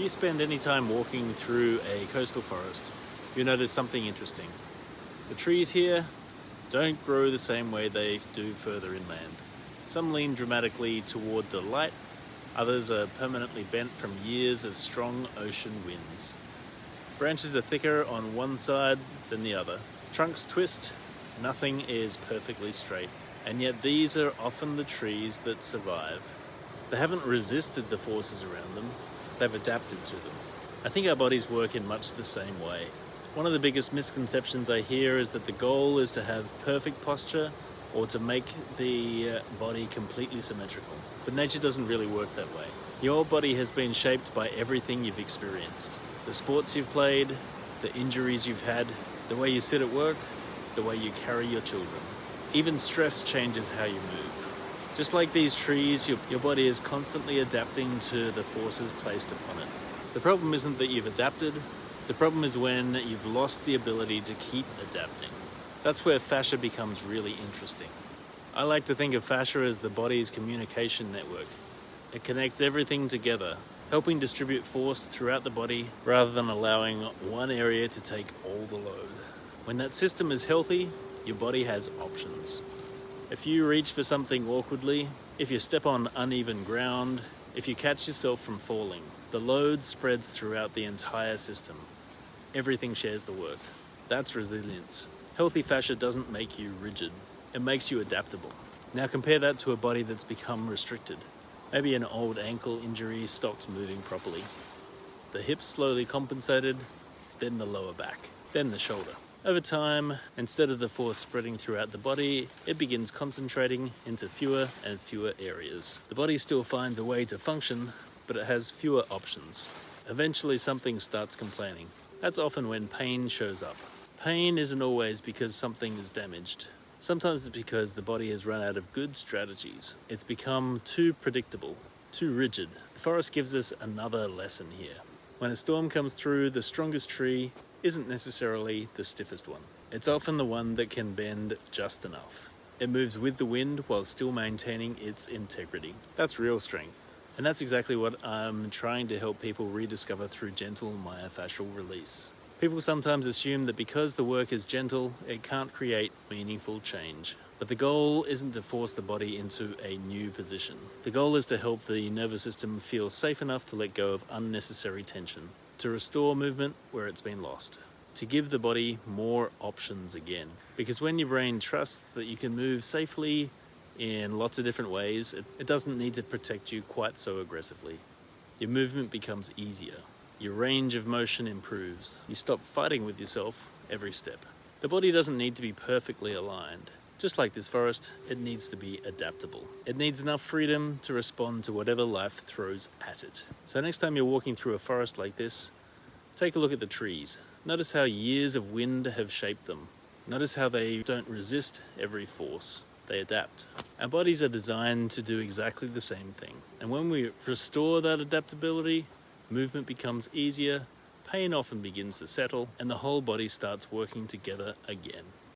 If you spend any time walking through a coastal forest, you'll notice something interesting. The trees here don't grow the same way they do further inland. Some lean dramatically toward the light, others are permanently bent from years of strong ocean winds. Branches are thicker on one side than the other. Trunks twist, nothing is perfectly straight, and yet these are often the trees that survive. They haven't resisted the forces around them, they've adapted to them. I think our bodies work in much the same way. One of the biggest misconceptions I hear is that the goal is to have perfect posture or to make the body completely symmetrical. But nature doesn't really work that way. Your body has been shaped by everything you've experienced. The sports you've played, the injuries you've had, the way you sit at work, the way you carry your children. Even stress changes how you move. Just like these trees, your body is constantly adapting to the forces placed upon it. The problem isn't that you've adapted, the problem is when you've lost the ability to keep adapting. That's where fascia becomes really interesting. I like to think of fascia as the body's communication network. It connects everything together, helping distribute force throughout the body rather than allowing one area to take all the load. When that system is healthy, your body has options. If you reach for something awkwardly, if you step on uneven ground, if you catch yourself from falling, the load spreads throughout the entire system. Everything shares the work. That's resilience. Healthy fascia doesn't make you rigid, it makes you adaptable. Now compare that to a body that's become restricted. Maybe an old ankle injury stopped moving properly. The hips slowly compensated, then the lower back, then the shoulder. Over time, instead of the force spreading throughout the body, it begins concentrating into fewer and fewer areas. The body still finds a way to function, but it has fewer options. Eventually something starts complaining. That's often when pain shows up. Pain isn't always because something is damaged. Sometimes it's because the body has run out of good strategies. It's become too predictable, too rigid. The forest gives us another lesson here. When a storm comes through, the strongest tree isn't necessarily the stiffest one. It's often the one that can bend just enough. It moves with the wind while still maintaining its integrity. That's real strength. And that's exactly what I'm trying to help people rediscover through gentle myofascial release. People sometimes assume that because the work is gentle, it can't create meaningful change. But the goal isn't to force the body into a new position. The goal is to help the nervous system feel safe enough to let go of unnecessary tension, to restore movement where it's been lost, to give the body more options again. Because when your brain trusts that you can move safely in lots of different ways, it doesn't need to protect you quite so aggressively. Your movement becomes easier. Your range of motion improves. You stop fighting with yourself every step. The body doesn't need to be perfectly aligned. Just like this forest, it needs to be adaptable. It needs enough freedom to respond to whatever life throws at it. So next time you're walking through a forest like this, take a look at the trees. Notice how years of wind have shaped them. Notice how they don't resist every force. They adapt. Our bodies are designed to do exactly the same thing. And when we restore that adaptability, movement becomes easier, pain often begins to settle, and the whole body starts working together again.